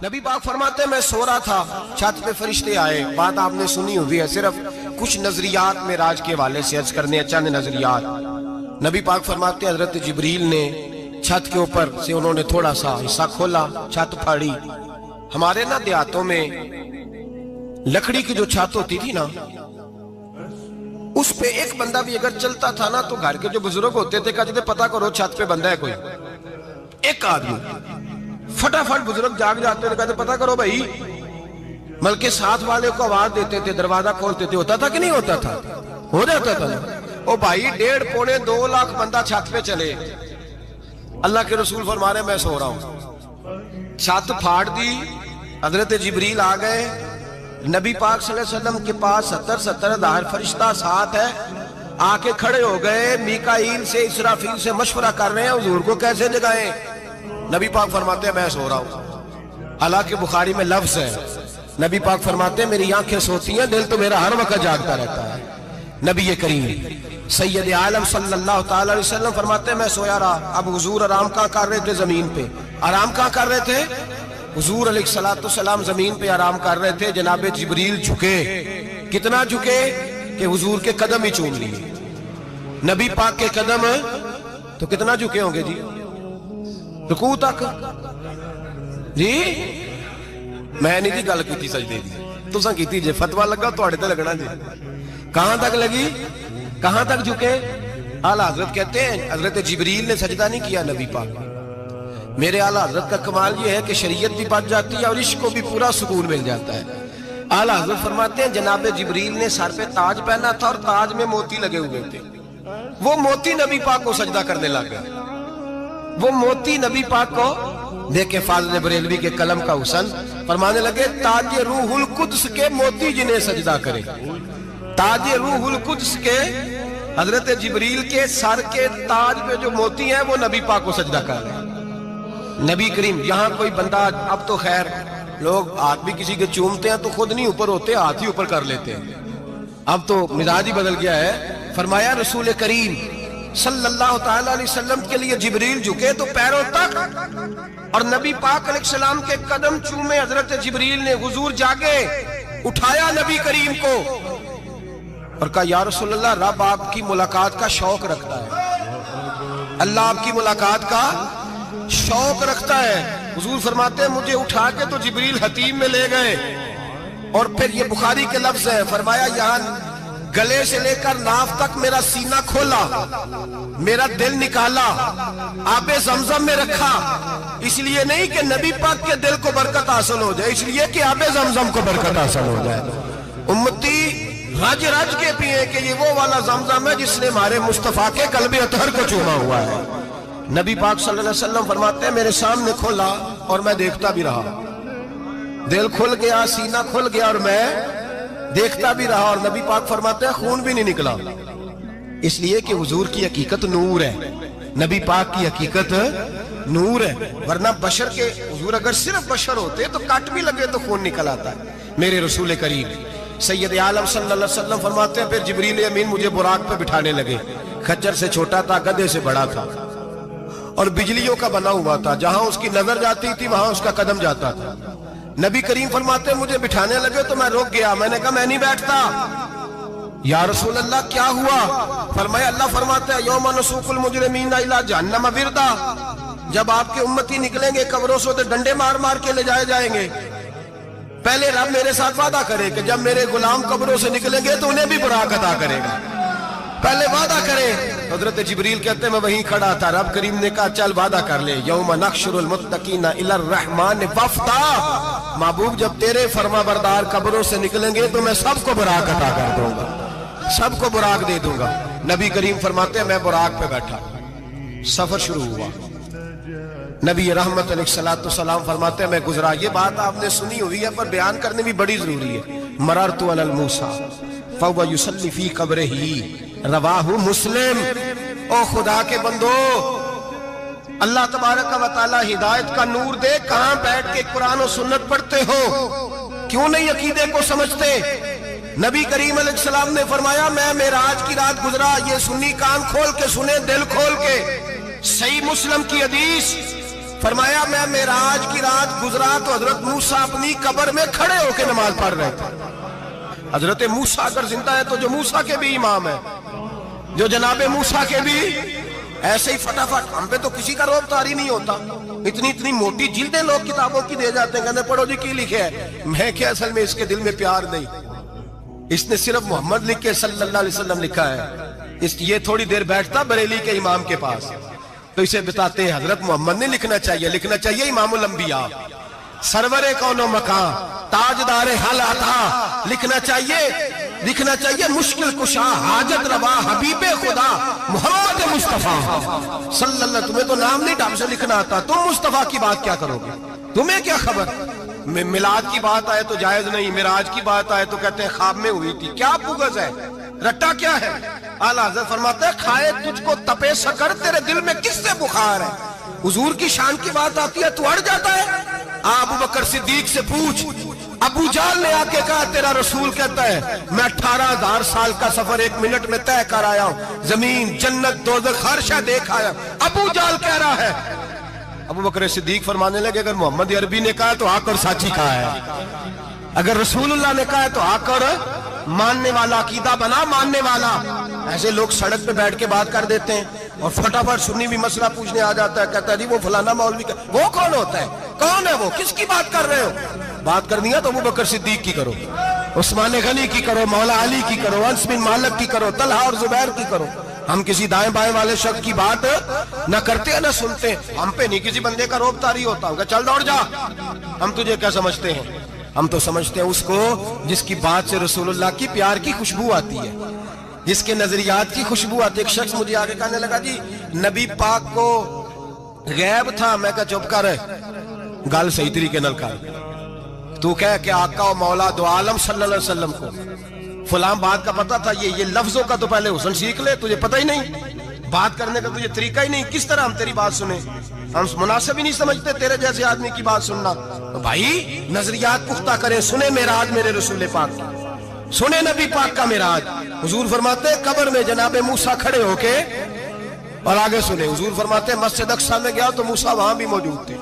نبی پاک فرماتے ہیں میں سو رہا تھا، چھت پہ فرشتے آئے. بات آپ نے سنی ہوئی ہے، صرف کچھ نظریات معراج کے حوالے سے عرض کرنے ہیں، چند نظریات. نبی پاک فرماتے ہیں حضرت جبریل نے چھت کے اوپر سے انہوں نے تھوڑا سا حصہ کھولا، چھت پھاڑی. ہمارے نا دیہاتوں میں لکڑی کی جو چھت ہوتی تھی نا، اس پہ ایک بندہ بھی اگر چلتا تھا نا تو گھر کے جو بزرگ ہوتے تھے کہتے تھے پتہ کرو چھت پہ بندہ ہے کوئی. ایک آدمی فٹافٹ بزرگ جاگ جاتے تھے، کہتے پتہ کرو بھائی. بلکہ ساتھ والے کو آواز دیتے تھے، دروازہ کھولتے تھے. ہوتا تھا کہ نہیں ہوتا تھا؟ ہو جاتا تھا نا. او بھائی 1.5 پونے 2 لاکھ بندہ چھت پہ چلے. اللہ کے رسول فرما رہے ہیں میں سو رہا ہوں. چھت پھاڑ دی، حضرت جبریل آ گئے. نبی پاک صلی اللہ علیہ وسلم کے پاس 70 ہزار فرشتہ ساتھ ہے. آ کے کھڑے ہو گئے، میکائیل سے اسرافیل سے مشورہ کر رہے ہیں حضور کو کیسے جگائیں. نبی پاک فرماتے ہیں میں سو رہا ہوں. حالانکہ بخاری میں لفظ ہے، نبی پاک فرماتے ہیں میری آنکھیں سوتی ہیں، دل تو میرا ہر وقت جاگتا رہتا ہے. نبی کریم سید عالم صلی اللہ تعالی علیہ وسلم فرماتے ہیں میں سویا رہا. اب حضور آرام کہاں کر رہے تھے؟ زمین پہ. آرام کہاں کر رہے تھے؟ حضور علیہ السلام زمین پہ آرام کر رہے تھے. جناب جبریل جھکے. کتنا جھکے کہ حضور کے قدم ہی چوم لیے. نبی پاک کے قدم تو کتنا جھکے ہوں گے جی؟ رکوع تک. جی میں نہیں دی گل کی سجدے دی، تساں کیتی جے. فتویٰ لگا تواڈے تے لگنا جی. کہاں تک لگی؟ کہاں تک جھکے؟ اعلیٰ حضرت کہتے ہیں حضرت جبریل نے سجدہ نہیں کیا نبی پاک. میرے اعلیٰ حضرت کا کمال یہ ہے کہ شریعت بھی بچ جاتی ہے اور عشق کو بھی پورا سکون مل جاتا ہے. اعلیٰ حضرت فرماتے ہیں جناب جبریل نے سر پہ تاج پہنا تھا اور تاج میں موتی لگے ہوئے تھے. وہ موتی نبی پاک کو سجدہ کرنے لگا. وہ موتی نبی پاک کو دیکھیں فاضل بریلوی کے قلم کا حسن فرمانے لگے تاج روح القدس کے موتی جنہیں سجدہ کرے. تاج روح القدس کے حضرت جبریل کے سر کے تاج پہ جو موتی ہیں وہ نبی پاک کو سجدہ کر رہے ہیں. نبی کریم یہاں کوئی بندہ، اب تو خیر لوگ ہاتھ بھی کسی کے چومتے ہیں تو خود نہیں اوپر ہوتے، ہاتھ ہی اوپر کر لیتے ہیں. اب تو مزاج ہی بدل گیا ہے. فرمایا رسول کریم صلی اللہ تعالی علیہ وسلم کے لیے جبریل جھکے تو پیروں تک، اور نبی پاک علیہ السلام کے قدم چومے. حضرت جبریل نے حضور جاگے، اٹھایا نبی کریم کو اور کہا یا رسول اللہ رب آپ کی ملاقات کا شوق رکھتا ہے، اللہ آپ کی ملاقات کا شوق رکھتا ہے. حضور فرماتے ہیں مجھے اٹھا کے تو جبریل حتیم میں لے گئے. اور پھر یہ بخاری کے لفظ ہے، فرمایا یہاں گلے سے لے کر ناف تک میرا سینہ کھولا، میرا دل نکالا، آب زمزم میں رکھا. اس لیے نہیں کہ نبی پاک کے دل کو برکت حاصل ہو جائے، اس لیے کہ آب زمزم کو برکت حاصل ہو جائے. امتی رج رج کے پیئے کہ یہ وہ والا زمزم ہے جس نے ہمارے مصطفیٰ کے قلب اطہر کو چوما ہوا ہے. نبی پاک صلی اللہ علیہ وسلم فرماتے ہیں میرے سامنے کھولا اور میں دیکھتا بھی رہا. دل کھل گیا، سینہ کھل گیا اور میں دیکھتا بھی رہا. اور نبی پاک فرماتے ہیں خون بھی نہیں نکلا، اس لیے کہ حضور کی حقیقت نور ہے، نبی پاک کی حقیقت نور ہے. ورنہ بشر کے حضور اگر صرف بشر ہوتے تو کٹ بھی لگے تو خون نکل آتا ہے. میرے رسول کریم سید عالم صلی اللہ علیہ وسلم فرماتے ہیں پھر جبریل امین مجھے براق پہ بٹھانے لگے. خچر سے چھوٹا تھا، گدھے سے بڑا تھا اور بجلیوں کا بنا ہوا تھا. جہاں اس کی نظر جاتی تھی وہاں اس کا قدم جاتا تھا. نبی کریم فرماتے ہیں مجھے بٹھانے لگے تو میں رک گیا. میں نے کہا میں نہیں بیٹھتا. یا رسول اللہ کیا ہوا؟ فرمایا اللہ فرماتے ہیں یوم نسوق المجرمین الی جہنم وردا، جب آپ کے امتی نکلیں گے قبروں سے تو ڈنڈے مار مار کے لے جائے جائیں گے. پہلے رب میرے ساتھ وعدہ کرے کہ جب میرے غلام قبروں سے نکلیں گے تو انہیں بھی براق عطا کرے گا. پہلے وعدہ کرے. حضرت جبریل کہتے ہیں میں وہیں کھڑا تھا. رب کریم نے کہا چل وعدہ کر لے یوم نحشر المتقین الی الرحمن وفدا، محبوب جب تیرے فرما بردار قبروں سے نکلیں گے تو میں سب کو براق عطا کر دوں گا، سب کو براق دے دوں گا. نبی کریم فرماتے ہیں میں براق پہ بیٹھا. سفر شروع ہوا. نبی رحمت علیہ السلام فرماتے ہیں میں گزرا. یہ بات آپ نے سنی ہوئی ہے پر بیان کرنے بھی بڑی ضروری ہے. مررت علی الموسیٰ فہو یصلی فی قبرہ رواہ مسلم. او خدا کے بندو، اللہ تبارک و تعالی ہدایت کا نور دے. کہاں بیٹھ کے قرآن و سنت پڑھتے ہو؟ کیوں نہیں عقیدے کو سمجھتے؟ نبی کریم علیہ السلام نے فرمایا میں معراج کی رات گزرا. یہ سنی کان کھول کے سنے، دل کھول کے. صحیح مسلم کی حدیث فرمایا میں معراج کی رات گزرا تو حضرت موسیٰ اپنی قبر میں کھڑے ہو کے نماز پڑھ رہے تھے. حضرت موسیٰ اگر زندہ ہے تو جو موسیٰ کے بھی امام ہے, جو جناب موسیٰ کے بھی ایسے ہی فٹافٹ. ہم پہ تو کسی کا روب طاری نہیں ہوتا, اتنی موٹی جلدیں لوگ کتابوں کی دے جاتے ہیں, کہتے ہیں پڑھو جی کی لکھے ہے. میں کہ اصل میں اس کے دل میں پیار نہیں, اس نے صرف محمد لکھ کے صلی اللہ علیہ وسلم لکھا ہے. یہ تھوڑی دیر بیٹھتا بریلی کے امام کے پاس تو اسے بتاتے ہیں حضرت محمد نے لکھنا چاہیے امام الانبیاء, سرور کون و مکان, تاجدار حال عطا, لکھنا چاہیے مشکل کشا, حاجت روا, حبیب خدا محمد مصطفیٰ صلی اللہ. تمہیں تو نام نہیں ڈھنگ سے لکھنا آتا, تم مصطفیٰ کی بات کیا کرو گے, تمہیں کیا خبر. میلاد کی بات آئے تو جائز نہیں, معراج کی بات آئے تو کہتے ہیں خواب میں ہوئی تھی. کیا بغض ہے, رٹا کیا ہے. اعلیٰ حضرت فرماتے ہیں کھائے تجھ کو تپے سکر, تیرے دل میں کس سے بخار ہے. حضور کی شان کی بات آتی ہے تو اڑ جاتا ہے. ابو بکر صدیق سے پوچھ, ابو جال نے آ کے کہا تیرا رسول کہتا ہے میں 18,000 سال کا سفر 1 منٹ میں طے کر آیا ہوں, زمین جنت دوزخ ہر شے دیکھ آیا. ابو جال کہہ رہا ہے. ابو بکر صدیق فرمانے لگے اگر محمد عربی نے کہا تو آ کر سچی کہا ہے, اگر رسول اللہ نے کہا ہے تو آ کر ماننے والا, عقیدہ بنا ماننے والا. ایسے لوگ سڑک پہ بیٹھ کے بات کر دیتے ہیں اور فٹافٹ سنی بھی مسئلہ پوچھنے آ جاتا ہے, کہتا ہے جی وہ فلانا مولوی کا. وہ کون ہوتا ہے, کون ہے وہ, کس کی بات کر رہے ہو. بات کرنی ہے تو ابو بکر صدیق کی کرو, عثمان غنی کی کرو, مولا علی کی کرو, انس بن مالک کی کرو, طلحہ اور زبیر کی کرو. ہم کسی دائیں بائیں والے شخص کی بات نہ کرتے ہیں نہ سنتے. ہم پہ نہیں کسی بندے کا روب طاری ہوتا, ہوں کہ چل دوڑ جا. ہم تجھے کیا سمجھتے ہیں, ہم تو سمجھتے ہیں اس کو جس کی بات سے رسول اللہ کی پیار کی خوشبو آتی ہے, جس کے نظریات کی خوشبو آتی ہے. ایک شخص مجھے آگے کہنے لگا جی نبی پاک کو غیب تھا. میں کہا چپ کر, گل صحیح طریقے نال کر. تو کہہ کہ آقا و مولا دو عالم صلی اللہ علیہ وسلم کو فلاں بات کا پتہ تھا, یہ لفظوں کا تو پہلے حسن سیکھ لے, تجھے پتہ ہی نہیں, بات کرنے کا تجھے طریقہ ہی نہیں, کس طرح ہم تیری بات سنیں. ہم مناسب ہی نہیں سمجھتے تیرے جیسے آدمی کی بات سننا. تو بھائی نظریات پختہ کریں, سنیں معراج میرے رسول پاک, سنیں نبی پاک کا معراج. حضور فرماتے ہیں قبر میں جناب موسیٰ کھڑے ہو کے, اور آگے سنیں حضور فرماتے ہیں مسجد اقصیٰ میں گیا تو موسیٰ وہاں بھی موجود تھے.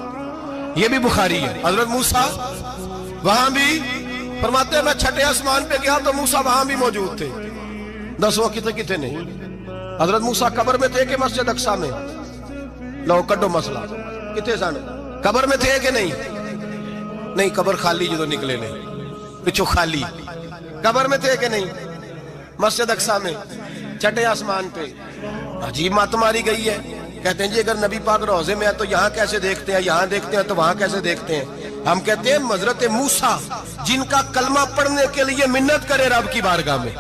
یہ بھی بخاری ہے. حضرت موسیٰ وہاں بھی, فرماتے ہیں میں 6 آسمان پہ گیا تو موسیٰ وہاں بھی موجود تھے. 10 وہ کتنے نہیں. حضرت موسیٰ قبر میں تھے کہ مسجد اقصیٰ میں, لو کڈو مسئلہ, کتنے سن قبر میں تھے کہ نہیں, قبر خالی جدو نکلے نے پچھو خالی, قبر میں تھے کہ نہیں, مسجد اقصیٰ میں 6 آسمان پہ. عجیب مات ماری گئی ہے. کہتے ہیں جی اگر نبی پاک روزے میں ہے تو یہاں کیسے دیکھتے ہیں, یہاں دیکھتے ہیں تو وہاں کیسے دیکھتے ہیں. ہم کہتے ہیں حضرت موسیٰ جن کا کلمہ پڑھنے کے لیے منت کرے رب کی بارگاہ میں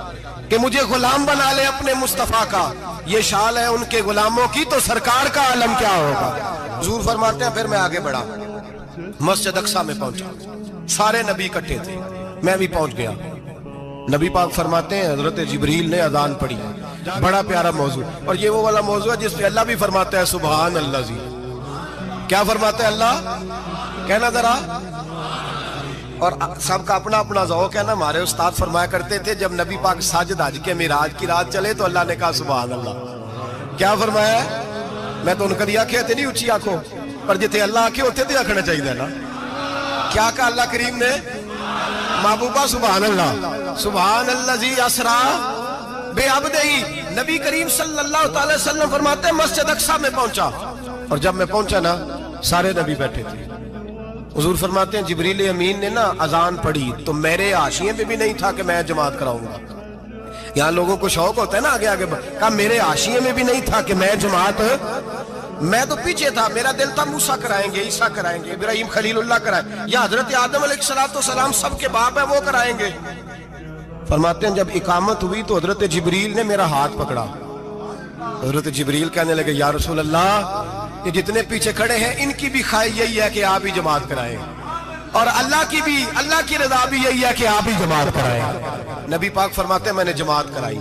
کہ مجھے غلام بنا لے اپنے مصطفیٰ کا, یہ شال ہے ان کے غلاموں کی, تو سرکار کا عالم کیا ہوگا. حضور فرماتے ہیں پھر میں آگے بڑھا, مسجد اقصیٰ میں پہنچا, سارے نبی اکٹھے تھے, میں بھی پہنچ گیا. نبی پاک فرماتے ہیں حضرت جبریل نے اذان پڑھی. بڑا پیارا موضوع, اور یہ وہ والا موضوع ہے جس پہ اللہ بھی فرماتا ہے سبحان اللہ. جی کیا فرماتا ہے اللہ, کہنا ذرا. اور سب کا اپنا اپنا ذوق ہے نا. ہمارے استاد فرمایا کرتے تھے جب نبی پاک ساجد حج کے معراج کی رات چلے تو اللہ نے کہا سبحان اللہ. کیا فرمایا, میں تو ان کا آنکھیں تھے نہیں اچھی آنکھوں پر, جتنے اللہ آنکھیں ہوتے تھے آنکھنا چاہیے نا. کیا کہا اللہ کریم نے, محبوبہ سبحان اللہ. سبحان الذی اسرا بے عبدہی. نبی کریم صلی اللہ تعالی وسلم فرماتے ہیں مسجد اقصیٰ میں پہنچا, اور جب میں پہنچا نا سارے نبی بیٹھے تھے. حضور فرماتے ہیں جبریل امین نے نا اذان پڑھی تو میرے حاشیے پہ بھی نہیں تھا کہ میں جماعت کراؤں گا. یہاں لوگوں کو شوق ہوتا ہے نا آگے آگے, کہا میرے حاشیے میں بھی نہیں تھا کہ میں جماعت, میں تو پیچھے تھا. میرا دل تھا موسیٰ کرائیں گے, عیسیٰ کرائیں گے, ابراہیم خلیل اللہ کرائیں, یا حضرت آدم علیہ السلام سب کے باپ ہیں وہ کرائیں گے. فرماتے ہیں جب اقامت ہوئی تو حضرت جبریل نے میرا ہاتھ پکڑا. حضرت جبریل کہنے لگے یا رسول اللہ, یہ جتنے پیچھے کھڑے ہیں ان کی بھی خواہش یہی ہے کہ آپ ہی جماعت کرائیں, اور اللہ کی رضا بھی یہی ہے کہ آپ ہی جماعت کرائیں. نبی پاک فرماتے ہیں میں نے جماعت کرائی.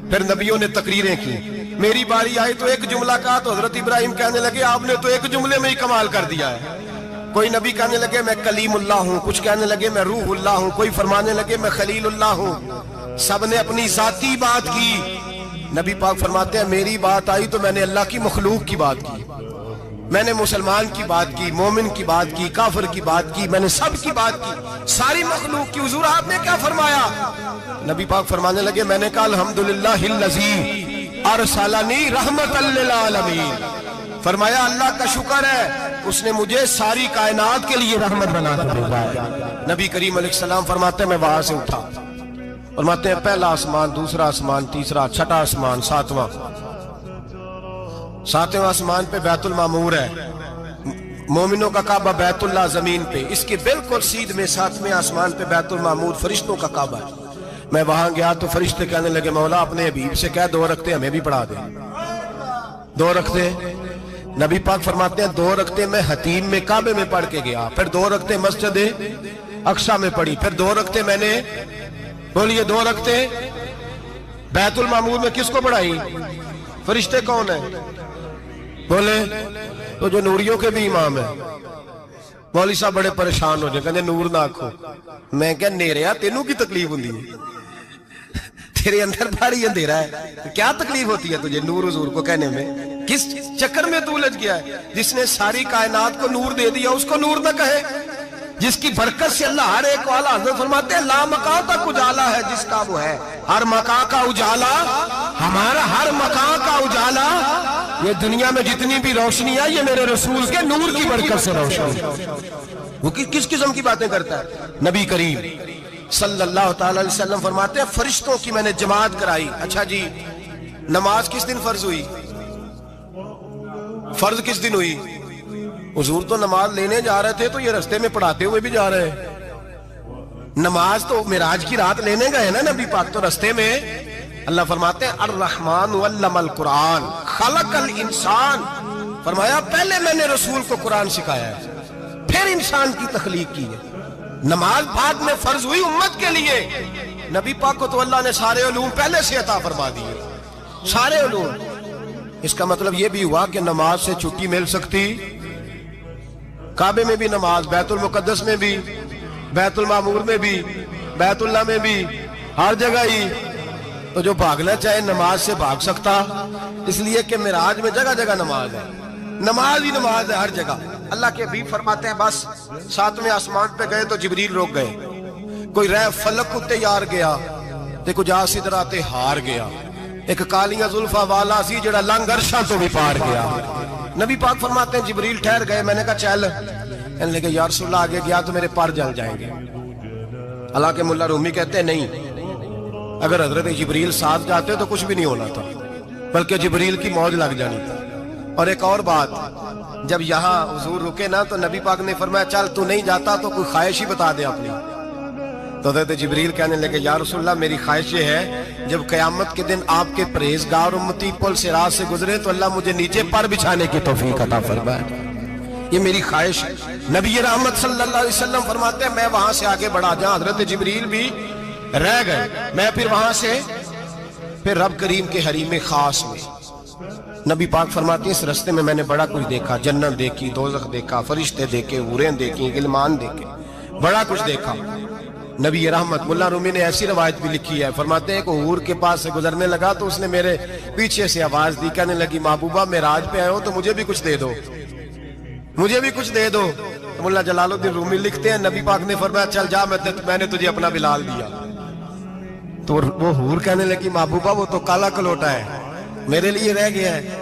پھر نبیوں نے تقریریں کی. میری باری آئی تو ایک جملہ کہا تو حضرت ابراہیم کہنے لگے آپ نے تو ایک جملے میں ہی کمال کر دیا ہے. کوئی نبی کہنے لگے میں کلیم اللہ ہوں, کچھ کہنے لگے میں روح اللہ ہوں, کوئی فرمانے لگے میں خلیل اللہ ہوں. سب نے اپنی ذاتی بات کی. نبی پاک فرماتے ہیں میری بات آئی تو میں نے اللہ کی مخلوق کی بات کی. میں نے مسلمان کی بات کی، مومن کی بات کی، کافر کی بات کی، میں نے سب کی بات کی، ساری مخلوق کی۔ حضور آپ نے کیا فرمایا؟ نبی پاک فرمانے لگے میں نے کہا الحمدللہ الذی ارسلنی رحمت للعالمین، فرمایا اللہ کا شکر ہے اس نے مجھے ساری کائنات کے لیے رحمت بنا کر بھیجا ہے۔ نبی کریم علیہ السلام فرماتے ہیں میں وہاں سے اٹھا، فرماتے ہیں پہلا آسمان، دوسرا آسمان، تیسرا، چھٹا آسمان، ساتواں آسمان پہ بیت المعمور ہے، مومنوں کا کعبہ بیت اللہ زمین پہ، اس کے بالکل سیدھ میں 7ویں آسمان پہ بیت المعمور فرشتوں کا کعبہ ہے۔ میں وہاں گیا تو فرشتے کہنے لگے مولا اپنے حبیب سے کہہ 2 رکعتیں ہمیں بھی پڑھا دے۔ 2 رکعتیں نبی پاک فرماتے ہیں 2 رکعتیں میں حتیم میں کعبے میں پڑھ کے گیا، پھر 2 رکعتیں مسجد اقصی میں پڑھی، پھر 2 رکعتیں میں نے بولیے 2 رکعتیں بیت المعمور میں کس کو پڑھائی؟ فرشتے کون ہیں؟ بولے تو جو نوریوں کے بھی امام ہیں۔ مولوی صاحب بڑے پریشان ہو جائے، کہتے نور نہ آکھو۔ میں کہ نیریا تینوں کی تکلیف ہوندی ہے، تیرے اندر بھاری اندھیرا ہے، کیا تکلیف ہوتی ہے تجھے نور حضور کو کہنے میں؟ کس چکر میں تو الجھ گیا ہے؟ جس نے ساری کائنات کو نور دے دیا اس کو نور نہ کہے، جس کی برکت سے اللہ ہر ایک والا، حضرت فرماتے ہیں لا مکان تک اجالا ہے جس کا وہ ہے، ہر مکان کا اجالا ہمارا، ہر مکان کا اجالا، یہ دنیا میں جتنی بھی روشنی ہے یہ میرے رسول کے نور کی برکت سے روشن ہے۔ وہ کس قسم کی باتیں کرتا ہے؟ نبی کریم صلی اللہ تعالی علیہ وسلم فرماتے ہیں فرشتوں کی میں نے جماعت کرائی۔ اچھا جی نماز کس دن فرض ہوئی؟ فرض کس دن ہوئی؟ حضور تو نماز لینے جا رہے تھے تو یہ رستے میں پڑھاتے ہوئے بھی جا رہے ہیں۔ نماز تو معراج کی رات لینے گئے نا نبی پاک، تو رستے میں اللہ فرماتے ہیں الرحمن علم القرآن خلق الانسان، فرمایا پہلے میں نے رسول کو قرآن سکھایا ہے پھر انسان کی تخلیق کی ہے۔ نماز بعد میں فرض ہوئی امت کے لیے، نبی پاک کو تو اللہ نے سارے علوم پہلے سے عطا فرما دیے، سارے علوم۔ اس کا مطلب یہ بھی ہوا کہ نماز سے چھٹی مل سکتی، کعبے میں بھی نماز، بیت المقدس میں بھی، بیت المعمور میں بھی، بیت اللہ میں بھی، ہر جگہ ہی۔ تو جو بھاگنا چاہے نماز سے بھاگ سکتا، اس لیے کہ معراج میں جگہ جگہ نماز ہے، نماز ہی نماز ہے ہر جگہ۔ اللہ کے حبیب فرماتے ہیں بس 7ویں آسمان پہ گئے تو جبریل روک گئے، کوئی رہ فلک اتے یار گیا تے کچھ آ سدرا تے ہار گیا، ایک کالیاں زلفاں والا سی جڑا لنگ عرشاں تو بھی پار گیا۔ نبی پاک فرماتے ہیں جبریل ٹھہر گئے، میں نے کہا چل، کہنے لگے یا رسول اللہ آگے گیا تو میرے پر جل جائیں گے۔ حالانکہ ملا رومی کہتے ہیں نہیں، اگر حضرت جبریل ساتھ جاتے تو کچھ بھی نہیں ہونا تھا، بلکہ جبریل کی موج لگ جانی تھی۔ اور ایک اور بات، جب یہاں حضور رکے نا تو نبی پاک نے فرمایا چل تو نہیں جاتا تو کوئی خواہش ہی بتا دے اپنی۔ تو حضرت جبریل کہنے لگے یا رسول اللہ میری خواہش یہ ہے جب قیامت کے دن آپ کے پرہیزگار امتی پل صراط سے گزرے تو اللہ مجھے نیچے پر بچھانے کی توفیق عطا فرمائے، یہ میری خواہش ہے۔ نبی رحمت صلی اللہ علیہ وسلم فرماتے ہیں میں وہاں سے آگے بڑھا جہاں حضرت جبریل بھی رہ گئے، میں پھر وہاں سے پھر رب کریم کے حریم خاص میں۔ نبی پاک فرماتے ہیں اس رستے میں میں نے بڑا کچھ دیکھا، جنت دیکھی، دوزخ دیکھا، فرشتے دیکھے، حوریں دیکھی، غلمان دیکھے، بڑا کچھ دیکھا۔ نبی رحمت ملا رومی نے ایسی روایت بھی لکھی ہے، فرماتے ہیں کہ حور کے پاس سے گزرنے لگا تو اس نے میرے پیچھے سے آواز دی، کہنے لگی محبوبہ معراج پہ آئے ہو تو مجھے بھی کچھ دے دو، مجھے بھی کچھ دے دو۔ ملا جلال الدین رومی لکھتے ہیں نبی پاک نے فرمایا چل جا میں نے تجھے اپنا بلال دیا۔ تو وہ حور کہنے لگی محبوبہ وہ تو کالا کلوٹا ہے، میرے لیے رہ گیا ہے۔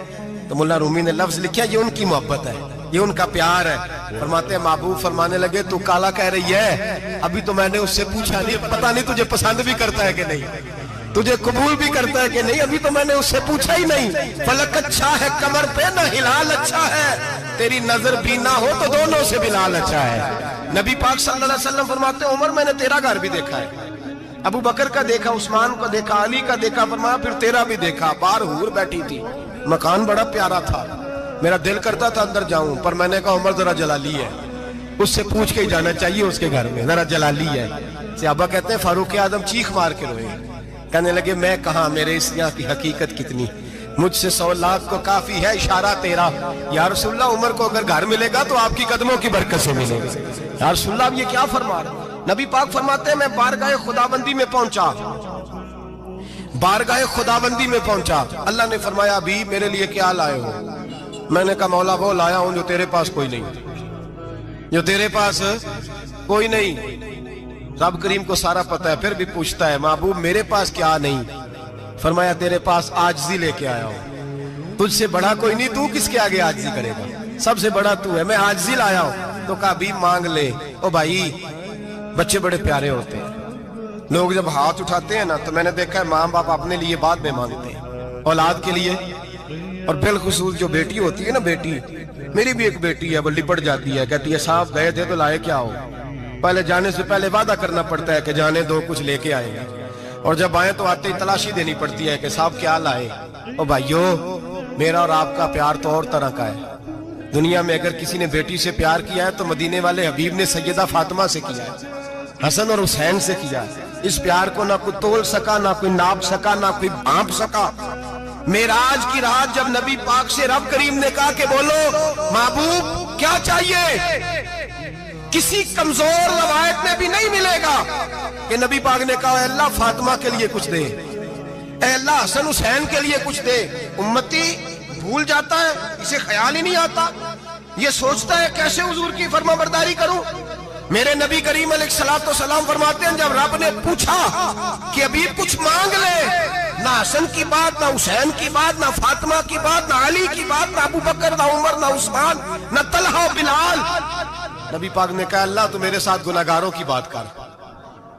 تو ملا رومی نے لفظ لکھا یہ ان کی محبت ہے، یہ ان کا پیار ہے۔ فرماتے ہیں محبوب فرمانے لگے تو کالا کہہ رہی ہے، ابھی تو میں نے اس سے پوچھا نہیں، پتہ نہیں تجھے پسند بھی کرتا ہے کہ نہیں، تجھے قبول بھی کرتا ہے کہ نہیں، ابھی تو میں نے اس سے پوچھا ہی نہیں۔ فلک اچھا ہے کمر پہ نہ ہلال اچھا ہے، تیری نظر بھی نہ ہو تو دونوں سے بلال اچھا ہے۔ نبی پاک صلی اللہ علیہ وسلم فرماتے ہیں عمر میں نے تیرا گھر بھی دیکھا ہے، ابو بکر کا دیکھا، عثمان کا دیکھا، علی کا دیکھا، فرمایا پھر تیرا بھی دیکھا۔ باہر حور بیٹھی تھی، مکان بڑا پیارا تھا، میرا دل کرتا تھا اندر جاؤں، پر میں نے کہا عمر ذرا جلالی ہے، اس سے پوچھ کے ہی جانا چاہیے اس کے گھر میں، ذرا جلالی ہے۔ صحابہ کہتے ہیں فاروق اعظم چیخ مار کے روئے، کہنے لگے میں کہاں، میرے اس یہاں کی حقیقت کتنی، مجھ سے 100 لاکھ کو کافی ہے اشارہ تیرا۔ یا رسول اللہ عمر کو اگر گھر ملے گا تو آپ کی قدموں کی برکت سے ملے گا۔ یا رسول اللہ اب یہ کیا فرما رہا؟ نبی پاک فرماتے ہیں میں بارگاہ خداوندی میں پہنچا، بارگاہ خداوندی میں پہنچا، اللہ نے فرمایا ابھی میرے لیے کیا لائے ہو؟ میں نے کہا مولا وہ لایا ہوں جو تیرے پاس کوئی نہیں، جو تیرے پاس کوئی نہیں۔ رب کریم کو سارا پتہ ہے، پھر بھی پوچھتا ہے محبوب میرے پاس کیا نہیں؟ فرمایا تیرے پاس عاجزی لے کے آیا ہوں، تجھ سے بڑا کوئی نہیں، تو کس کے آگے عاجزی کرے گا، سب سے بڑا تو ہے، میں عاجزی لایا ہوں۔ تو کہا بھی مانگ لے۔ او بھائی بچے بڑے پیارے ہوتے ہیں، لوگ جب ہاتھ اٹھاتے ہیں نا تو میں نے دیکھا ہے ماں باپ اپنے لیے بعد میں مانگتے ہیں، اولاد کے لیے، اور بالخصوص جو بیٹی ہوتی ہے نا، بیٹی میری بھی ایک بیٹی ہے، وہ لپٹ جاتی ہے، کہتی ہے صاحب گئے تھے تو لائے کیا ہو؟ پہلے جانے سے پہلے وعدہ کرنا پڑتا ہے کہ جانے دو کچھ لے کے آئیں گے، اور جب آئیں تو آتے ہی تلاشی دینی پڑتی ہے کہ صاحب کیا لائے۔ او بھائیو میرا اور آپ کا پیار تو اور طرح کا ہے، دنیا میں اگر کسی نے بیٹی سے پیار کیا ہے تو مدینے والے حبیب نے سیدہ فاطمہ سے کیا ہے، حسن اور حسین سے کیا ہے۔ اس پیار کو نہ کوئی تول سکا، نہ کوئی ناپ سکا، نہ کوئی بھانپ سکا۔ معراج کی رات جب نبی پاک سے رب کریم نے کہا کہ بولو محبوب کیا چاہیے، کسی کمزور روایت میں بھی نہیں ملے گا کہ نبی پاک نے کہا اے اللہ فاطمہ کے لیے کچھ دے، اے اللہ حسن حسین کے لیے کچھ دے۔ امتی بھول جاتا ہے، اسے خیال ہی نہیں آتا، یہ سوچتا ہے کیسے حضور کی فرما برداری کروں۔ میرے نبی کریم علیہ السلام فرماتے ہیں جب رب نے پوچھا کہ ابھی کچھ مانگ لے، نہ حسن کی بات، نہ حسین کی بات، نہ فاطمہ کی بات، نہ علی کی بات، نہ ابو بکر، نہ عمر، نہ عثمان، نہ طلحہ و بلال، نبی پاک نے کہا اللہ تو میرے ساتھ گناہگاروں کی بات کر،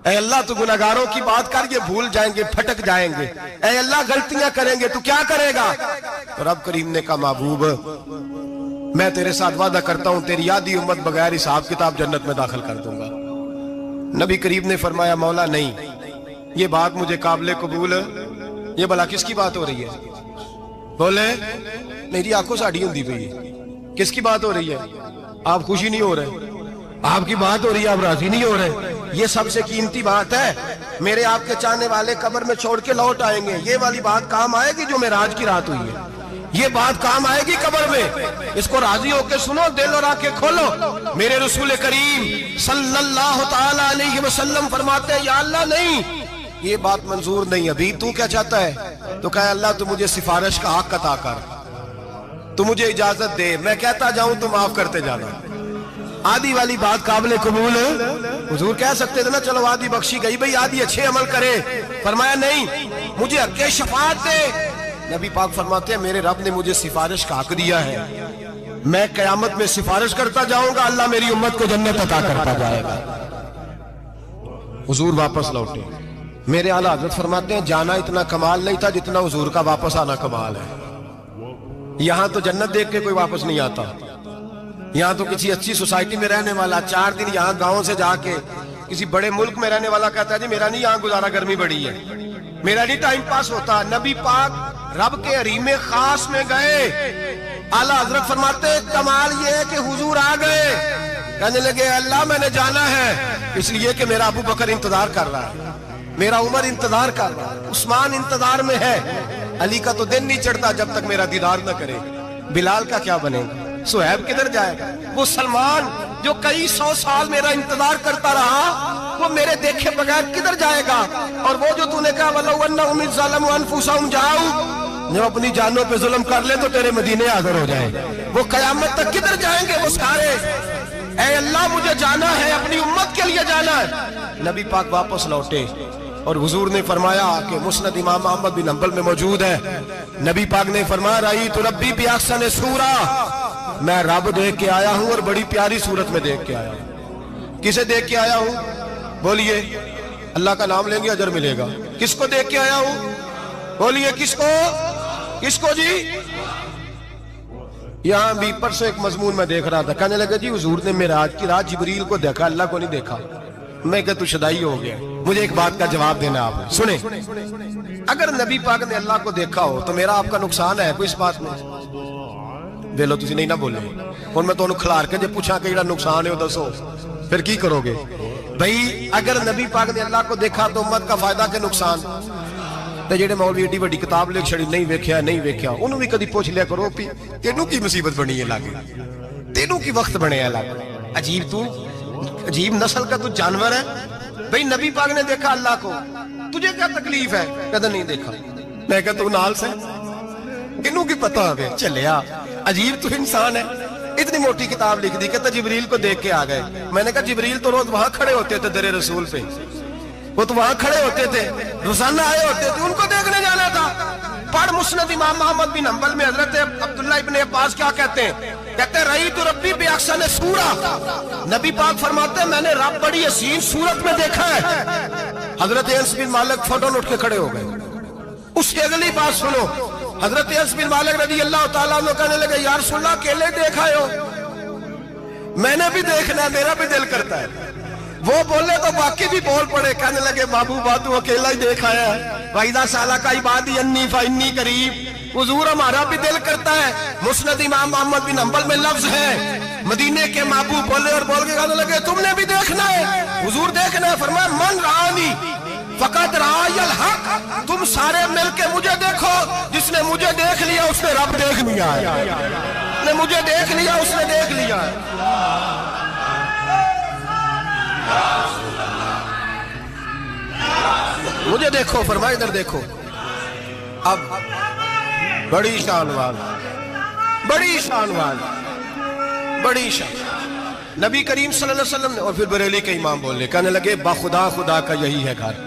اے اللہ تو گناہگاروں کی بات کر، یہ بھول جائیں گے، پھٹک جائیں گے، اے اللہ غلطیاں کریں گے تو کیا کرے گا؟ تو رب کریم نے کہا محبوب میں تیرے ساتھ وعدہ کرتا ہوں تیری آدھی امت بغیر حساب کتاب جنت میں داخل کر دوں گا۔ نبی کریم نے فرمایا مولا نہیں، یہ بات مجھے قابل قبول، یہ بھلا کس کی بات ہو رہی ہے؟ بولے میری آنکھوں سے اڑی ہوندی پئی ہے، کس کی بات ہو رہی ہے؟ آپ خوشی نہیں ہو رہے، آپ کی بات ہو رہی ہے، آپ راضی نہیں ہو رہے، یہ سب سے قیمتی بات ہے۔ میرے آپ کے چاہنے والے قبر میں چھوڑ کے لوٹ آئیں گے، یہ والی بات کام آئے گی جو معراج کی رات ہوئی ہے، یہ بات کام آئے گی قبر میں، اس کو راضی ہو کے سنو، دل اور آنکھیں کھولو۔ میرے رسول کریم صلی اللہ تعالی علیہ وسلم فرماتے ہیں یا اللہ نہیں، یہ بات منظور نہیں، ابھی تو کیا چاہتا ہے؟ تو کہا اللہ تو مجھے سفارش کا حق عطا کر، تو مجھے اجازت دے، میں کہتا جاؤں تو معاف کرتے جانا۔ آدھی والی بات قابل قبول، حضور کہہ سکتے تھے نا چلو آدھی بخشی گئی بھئی آدھی اچھے عمل کرے، فرمایا نہیں مجھے حق شفاعت دے۔ نبی پاک فرماتے ہیں میرے رب نے مجھے سفارش کا حق دیا ہے، میں قیامت میں سفارش کرتا جاؤں گا، اللہ میری امت کو جنت عطا کرتا جائے گا۔ حضور واپس لوٹے، میرے اعلیٰ حضرت فرماتے ہیں جانا اتنا کمال نہیں تھا جتنا حضور کا واپس آنا کمال ہے۔ یہاں تو جنت دیکھ کے کوئی واپس نہیں آتا، یہاں تو کسی اچھی سوسائٹی میں رہنے والا 4 دن یہاں گاؤں سے جا کے کسی بڑے ملک میں رہنے والا کہتا ہے جی میرا نہیں یہاں گزارا، گرمی بڑی ہے، میرا نہیں ٹائم پاس ہوتا۔ نبی پاک رب کے حریم خاص میں گئے، اعلیٰ حضرت فرماتے ہیں کمال یہ ہے کہ حضور آ گئے، کہنے لگے اللہ میں نے جانا ہے، اس لیے کہ میرا ابو بکر انتظار کر رہا ہے، میرا عمر انتظار کر رہا ہے، عثمان انتظار میں ہے، علی کا تو دن نہیں چڑھتا جب تک میرا دیدار نہ کرے، بلال کا کیا بنے گا، صہیب کدھر جائے گا، وہ سلمان جو کئی 100 سال میرا انتظار کرتا رہا وہ میرے دیکھے بغیر کدھر جائے گا، اور وہ جو تو نے کہا وَلَوْ أَنَّهُمْ إِذْ ظَلَمُوا أَنفُسَهُمْ جَاءُوا، جب اپنی جانوں پہ ظلم کر لے تو تیرے مدینے حاضر ہو جائیں، وہ قیامت تک کدھر جائیں گے وہ سارے؟ اے اللہ مجھے جانا ہے، اپنی امت کے لیے جانا ہے۔ نبی پاک واپس لوٹے اور حضور نے فرمایا کہ مسند امام احمد بن حنبل میں موجود ہے، نبی پاک نے فرمایا رأیت ربی بأحسن صورہ، میں رب دیکھ کے آیا ہوں اور بڑی پیاری صورت میں دیکھ کے آیا ہوں۔ کسے دیکھ کے آیا ہوں؟ بولیے، اللہ کا نام لیں گے اجر ملے گا۔ کس کو دیکھ کے آیا ہوں؟ بولیے کس کو؟ کس کو جی؟ یہاں بھی پرسوں ایک مضمون میں دیکھ رہا تھا، کہنے لگا جی حضور نے معراج کی رات جبریل کو دیکھا، اللہ کو نہیں دیکھا۔ میں کہا تو شدائی ہو گیا، مجھے ایک بات کا جواب دینا آپ سنیں، اگر نبی پاک نے اللہ کو دیکھا ہو تو میرا آپ کا نقصان ہے کوئی اس بات میں؟ ویلو تسی نہیں نہ بولے، اور میں تو انہوں کھلار کے جب پوچھا کہ جڑا نقصان ہے وہ دسو، پھر کی کرو گے؟ بھئی اگر نبی پاک نے اللہ کو دیکھا تو امت کا فائدہ کہ نقصان؟ تے جڑے مولوی ایڈی بڑی کتاب لکھ چھڑی نہیں ویکھیا انہوں بھی کدی پوچھ لیا کرو پی تینوں کی مصیبت بنی ہے لاگے، تینوں کی وقت بنے ہے لاگے، عجیب نسل کا تو جانور ہے۔ بھئی نبی پاک نے دیکھا اللہ کو، تجھے کیا تکلیف ہے؟ کہتا نہیں دیکھا۔ میں کہتا تو نال سے انہوں کی پتہ ہوگے چلیا عجیب تو انسان ہے. اتنی موٹی کتاب لکھ دی کہتا جبریل کو دیکھ کے آ گئے. میں نے کہا جبریل تو روز وہاں کھڑے ہوتے تھے در رسول پہ, وہ تو وہاں کھڑے ہوتے تھے, روزانہ آئے ہوتے تھے, ان کو دیکھنے جانا تھا. پڑھ مسند امام محمد بن حنبل میں حضرت عبداللہ ابن عباس کیا کہتے ہیں, کہتے ہیں رأیت ربی بأحسن سورہ, نبی پاک فرماتے ہیں میں نے رب بڑی حسین صورت میں دیکھا ہے. حضرت انس بن مالک فوراً اٹھ کے کھڑے ہو گئے. اس کی اگلی بات سنو, حضرت انس بن مالک رضی اللہ تعالیٰ عنہ کہنے لگے یا رسول اللہ اکیلے دیکھا ہو؟ میں نے بھی دیکھنا, میرا بھی دل کرتا ہے. وہ بولے تو باقی بھی بول پڑے, کہنے لگے محبوبہ تو اکیلا ہی دیکھا ہے. وَإِذَا سَأَلَكَ عِبَادِي عَنِّي فَإِنِّي قَرِيبٌ, حضور ہمارا بھی دل کرتا ہے. مسند امام محمد بن حنبل میں لفظ ہے, مدینے کے محبوب بولے اور بول کے کہنے لگے تم نے بھی دیکھنا ہے؟ حضور دیکھنا ہے. فرمایا من رآنی فقط رآی الحق, تم سارے مل کے مجھے دیکھو, جس نے مجھے دیکھ لیا اس نے رب دیکھ لیا ہے, جس نے مجھے دیکھ لیا اس نے دیکھ لیا ہے. مجھے دیکھو, فرمایا ادھر دیکھو. اب بڑی شان والا, بڑی شان والا, بڑی شان. نبی کریم صلی اللہ علیہ وسلم نے, اور پھر بریلی کے امام بولے, کہنے لگے باخدا خدا کا یہی ہے گھر,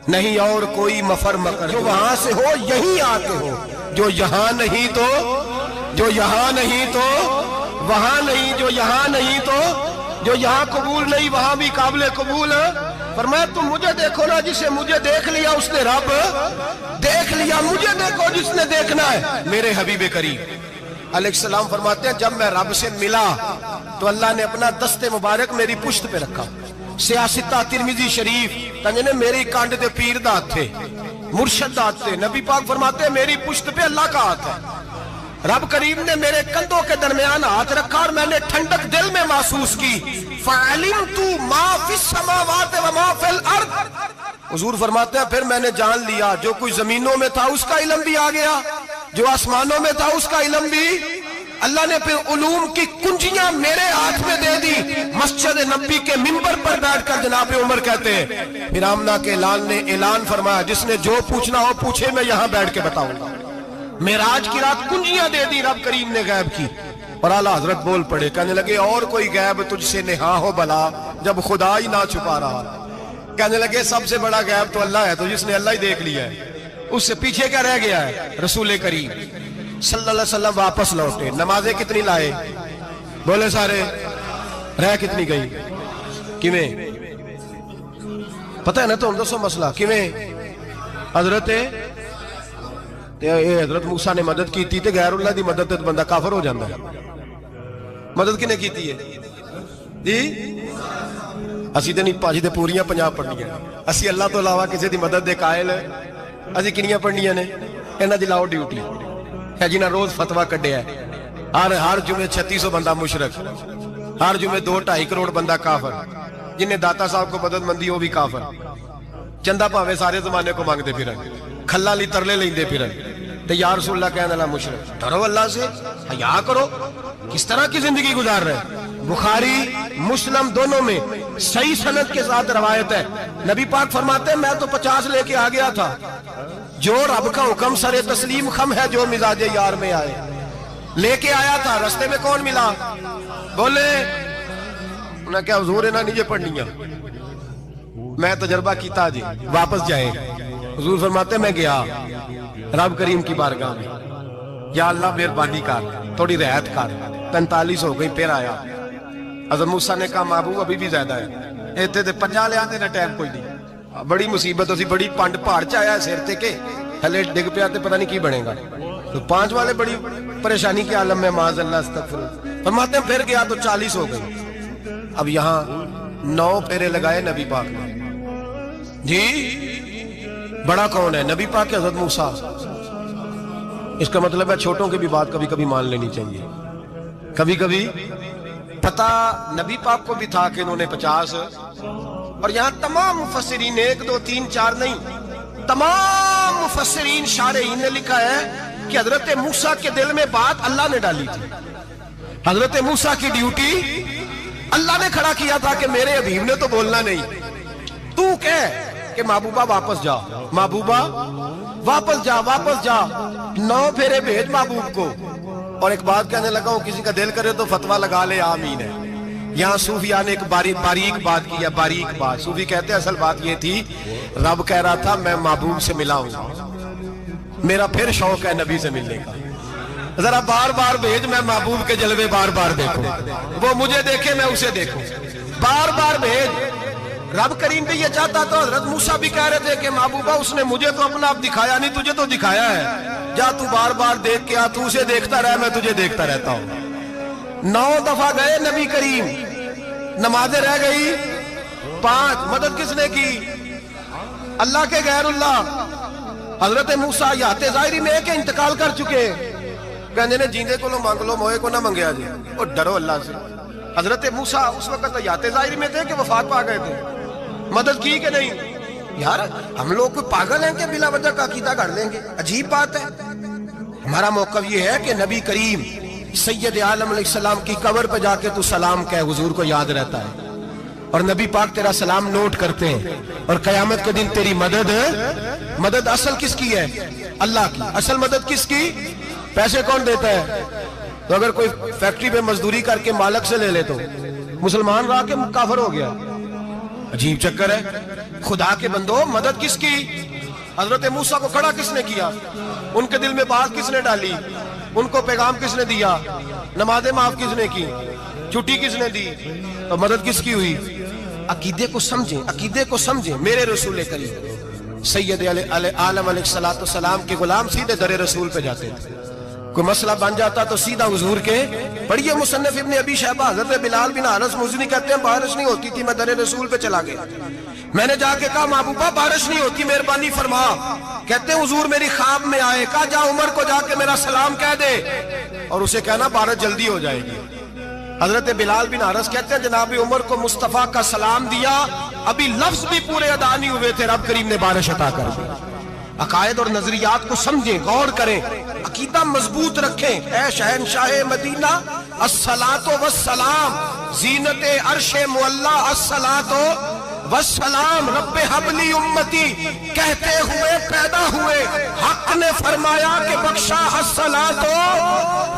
نہیں اور کوئی مفر مکر, جو وہاں سے ہو یہیں آتے ہو, جو یہاں نہیں تو, جو یہاں نہیں تو وہاں نہیں, جو یہاں نہیں تو, جو یہاں قبول نہیں وہاں بھی قابل قبول. فرمایا تم مجھے دیکھو نا, جسے مجھے دیکھ لیا اس نے رب دیکھ لیا, مجھے دیکھو جس نے دیکھنا ہے. میرے حبیب کریم علیہ السلام فرماتے ہیں جب میں رب سے ملا تو اللہ نے اپنا دست مبارک میری پشت پہ رکھا. سیاستہ ترمذی شریف تنجنے میری کانڈ دے پیر دات تھے, مرشد دات تھے. نبی پاک فرماتے ہیں میری پشت پہ اللہ کا ہاتھ ہے. رب کریم نے میرے کندھوں کے درمیان ہاتھ رکھا اور میں نے ٹھنڈک دل میں محسوس کی. فَعَلِمْتُ مَا فِي السَّمَاوَاتِ وَمَا فِي الْأَرْضِ, حضور فرماتے ہیں پھر میں نے جان لیا جو کچھ زمینوں میں تھا اس کا علم بھی آ گیا, جو آسمانوں میں تھا اس کا علم بھی. اللہ نے پھر علوم کی کنجیاں میرے ہاتھ میں دے دی. مسجد نبی کے منبر پر بیٹھ کر جناب عمر کہتے ہیں پھر آمنہ کے لال نے اعلان فرمایا جس نے جو پوچھنا ہو پوچھے, میں یہاں بیٹھ کے بتاؤں گا. معراج کی رات کنجیاں دے دی رب کریم نے غیب کی. اور اعلیٰ حضرت بول پڑے, کہنے لگے اور کوئی غیب تجھ سے نہا ہو بلا جب خدا ہی نہ چھپا رہا. کہنے لگے سب سے بڑا غیب تو اللہ ہے, تو جس نے اللہ ہی دیکھ لیا ہے اس سے پیچھے کیا رہ گیا ہے. رسول کریم صلی اللہ علیہ وسلم واپس لوٹے, نمازیں کتنی لائے بولے سارے, رہ کتنی گئی, کیویں پتہ ہے نا تو ہم دوسو مسئلہ کیویں. حضرت موسیٰ نے مدد کی تھی تے غیر اللہ دی مدد تے بندہ کافر ہو جاندہ ہے. مدد کنے کی تھی ہے جی, اسی تے نہیں پاجی تے پوریاں 50 پڑھنی ہیں. اسی اللہ تو علاوہ کسی دی مدد دے قائل ہے, اسی کنیاں پڑھنیاں نے, انہاں دی لاؤ ڈیوٹی ہے جنہاں روز فتوہ کڈے ہے. ہر جمعے 3600 بندہ مشرک, ہر جمعے 2-2.5 کروڑ بندہ کافر, جنہیں داتا صاحب کو مدد مندی ہو بھی کافر, چندہ پاوے سارے زمانے کو مانگتے پھرن, کھلا لی ترلے لیندے پھرن. تے یا رسول اللہ کہنے اللہ مشرک, ڈرو اللہ سے, حیا کرو. کس طرح کی زندگی گزار رہے. بخاری مسلم دونوں میں صحیح سند کے ساتھ روایت ہے, نبی پاک فرماتے ہیں میں تو 50 لے کے آ گیا تھا, جو رب کا حکم سر تسلیم خم ہے جو مزاج یار میں آئے, لے کے آیا تھا. رستے میں کون ملا بولے, انہیں کیا حضور انہاں نیجے پڑھنیاں, میں تجربہ کیتا جی واپس جائیں. حضور فرماتے ہیں میں گیا رب کریم کی بارگاہ میں, یا اللہ مہربانی کر تھوڑی رعایت کر. 45 ہو گئی پھر آیا. حضرت موسیٰ نے کہا محبوب ابھی بھی زیادہ ہے, ایتھے تے 50 لے آنے نا ٹائم کوئی نہیں. بڑی مصیبت اسی, بڑی پانڈ پہاڑ چایا ہے سیر تے کے ہلے ڈگ پہ آتے پتہ نہیں کی بنے گا. تو 5 والے بڑی پریشانی کے عالم میں معاذ اللہ استغفر. فرماتے ہیں پھر گیا تو 40 ہو گئی. اب یہاں 9 پھیرے لگائے نبی پاک نے جی. بڑا کون ہے نبی پاک کے حضرت موسیٰ. اس کا مطلب ہے چھوٹوں کی بھی بات کبھی کبھی مان لینی چاہیے. کبھی کبھی پتہ نبی پاک کو بھی تھا کہ انہوں نے 50, اور یہاں تمام مفسرین 1 2 3 4 نہیں, تمام مفسرین شارحین نے لکھا ہے کہ حضرت موسیٰ کے دل میں بات اللہ نے ڈالی تھی. حضرت موسیٰ کی ڈیوٹی اللہ نے کھڑا کیا تھا کہ میرے حبیب نے تو بولنا نہیں, تو کہہ کہ محبوبہ واپس جا, محبوبہ واپس جا واپس جا، 9 پھیرے بھیج محبوب کو۔ اور ایک بات کہنے لگا ہوں، کسی کا دل کرے تو فتویٰ لگا لے، آمین ہے۔ یہاں صوفیاء نے ایک باریک بات کی ہے، باریک بات۔ صوفی کہتے ہیں اصل بات یہ تھی، رب کہہ رہا تھا میں محبوب سے ملا ہوں، میرا پھر شوق ہے نبی سے ملنے کا، ذرا بار بار بھیج، میں محبوب کے جلوے بار بار دیکھوں، وہ مجھے دیکھے میں اسے دیکھوں، بار بار بھیج۔ رب کریم بھی یہ چاہتا تو حضرت موسیٰ بھی کہہ رہے تھے کہ محبوبہ اس نے مجھے تو اپنا آپ دکھایا نہیں، تجھے تو دکھایا ہے، جا تو بار بار دیکھ کے آ، تو اسے دیکھتا رہ، میں تجھے دیکھتا رہتا ہوں۔ 9 دفعہ گئے نبی کریم، نمازیں رہ گئی 5۔ مدد کس نے کی؟ اللہ کے غیر اللہ۔ حضرت موسیٰ یات ظاہری میں کہ انتقال کر چکے، کہنے نے جیندے کو لو مانگ لو، موئے کو نہ منگیا جی، اور ڈرو اللہ سے۔ حضرت موسیٰ اس وقت یات ظاہری میں تھے کہ وفات پا گئے تھے، مدد کی کہ نہیں؟ یار ہم لوگ کوئی پاگل ہیں کہ بلا وجہ کا عقیدہ گھڑ لیں گے؟ عجیب بات ہے۔ ہمارا موقف یہ ہے کہ نبی کریم سید عالم علیہ السلام کی قبر پہ جا کے تو سلام کہے، حضور کو یاد رہتا ہے، اور نبی پاک تیرا سلام نوٹ کرتے ہیں، اور قیامت کے دن تیری مدد اصل کس کی ہے؟ اللہ کی۔ اصل مدد کس کی؟ پیسے کون دیتا ہے؟ تو اگر کوئی فیکٹری پہ مزدوری کر کے مالک سے لے لے تو مسلمان رہا کے کافر ہو گیا، عجیب چکر ہے۔ خدا کے بندو، مدد کس کی؟ حضرت موسیٰ کو کھڑا کس نے کیا؟ ان کے دل میں بات کس نے ڈالی؟ ان کو پیغام کس نے دیا؟ نمازیں معاف کس نے کی؟ چھٹی کس نے دی؟ تو مدد کس کی ہوئی؟ عقیدے کو سمجھیں، عقیدے کو سمجھیں۔ میرے رسول کریم سید عالم علیہ السلام کے غلام سیدھے در رسول پہ جاتے تھے، کوئی مسئلہ بن جاتا تو سیدھا حضور کے۔ پڑھیے مصنف ابن ابی شیبہ، حضرت بلال بن حارث مزنی کہتے ہیں بارش نہیں ہوتی تھی، میں در رسول پہ چلا گیا، میں نے جا کے کہا محبوبہ بارش نہیں ہوتی، مہربانی فرما۔ کہتے ہیں حضور میری خواب میں آئے، کہا جا عمر کو جا کے میرا سلام کہہ دے، اور اسے کہنا بارش جلدی ہو جائے گی۔ حضرت بلال بن حارث کہتے ہیں جناب عمر کو مصطفیٰ کا سلام دیا، ابھی لفظ بھی پورے ادا نہیں ہوئے تھے، رب کریم نے بارش عطا کر دی۔ عقائد اور نظریات کو سمجھیں، غور کریں، عقیدہ مضبوط رکھیں۔ اے شہنشاہ مدینہ الصلاۃ والسلام، زینت عرش معلی الصلاۃ والسلام، رب حبلی امتی کہتے ہوئے پیدا ہوئے، حق نے فرمایا کہ بخشا الصلاۃ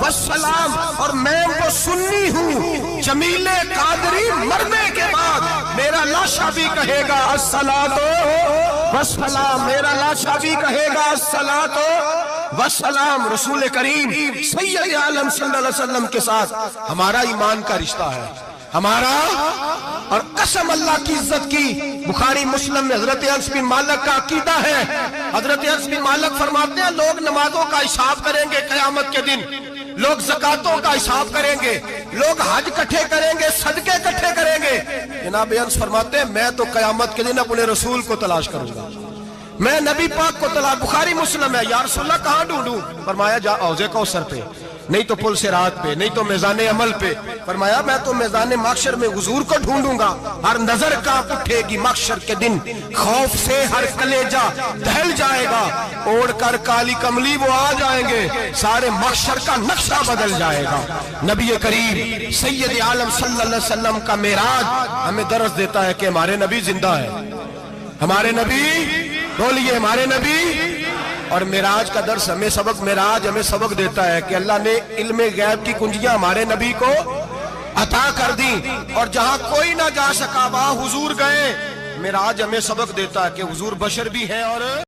والسلام، اور میں وہ سنی ہوں جمیل قادری مرنے کے بعد میرا لاشا بھی کہے گا الصلاۃ والسلام، میرا لاشا بھی کہے گا الصلاۃ والسلام۔ رسول کریم سید عالم صلی اللہ علیہ وسلم کے ساتھ ہمارا ایمان کا رشتہ ہے، ہمارا، اور قسم اللہ کی عزت کی، بخاری مسلم میں حضرت انس بن مالک کا عقیدہ ہے۔ حضرت انس بن مالک فرماتے ہیں لوگ نمازوں کا حساب کریں گے قیامت کے دن، لوگ زکاتوں کا حساب کریں گے، لوگ حج کٹھے کریں گے، صدقے کٹھے کریں گے۔ جناب انس فرماتے ہیں میں تو قیامت کے دن اپنے رسول کو تلاش کروں گا، میں نبی پاک کو تلاش۔ بخاری مسلم ہے، یا رسول اللہ کہاں ڈھونڈوں؟ فرمایا جا حوض کوثر پہ، نہیں تو پل صراط پہ، نہیں تو میزان عمل پہ۔ فرمایا میں تو میزان محشر میں حضور کو ڈھونڈوں گا، ہر نظر کانپ اٹھے گی محشر کے دن، خوف سے ہر کلیجہ دہل جائے گا، اوڑھ کر کالی کملی وہ آ جائیں گے، سارے محشر کا نقشہ بدل جائے گا۔ نبی کریم سید عالم صلی اللہ علیہ وسلم کا معراج ہمیں درس دیتا ہے کہ ہمارے نبی زندہ ہے، ہمارے نبی، بولیے ہمارے نبی۔ اور معراج کا درس ہمیں سبق، معراج ہمیں سبق دیتا ہے کہ اللہ نے علم غیب کی کنجیاں ہمارے نبی کو عطا کر دی، اور جہاں کوئی نہ جا سکا وہاں حضور گئے۔ معراج ہمیں سبق دیتا ہے کہ حضور بشر بھی ہیں اور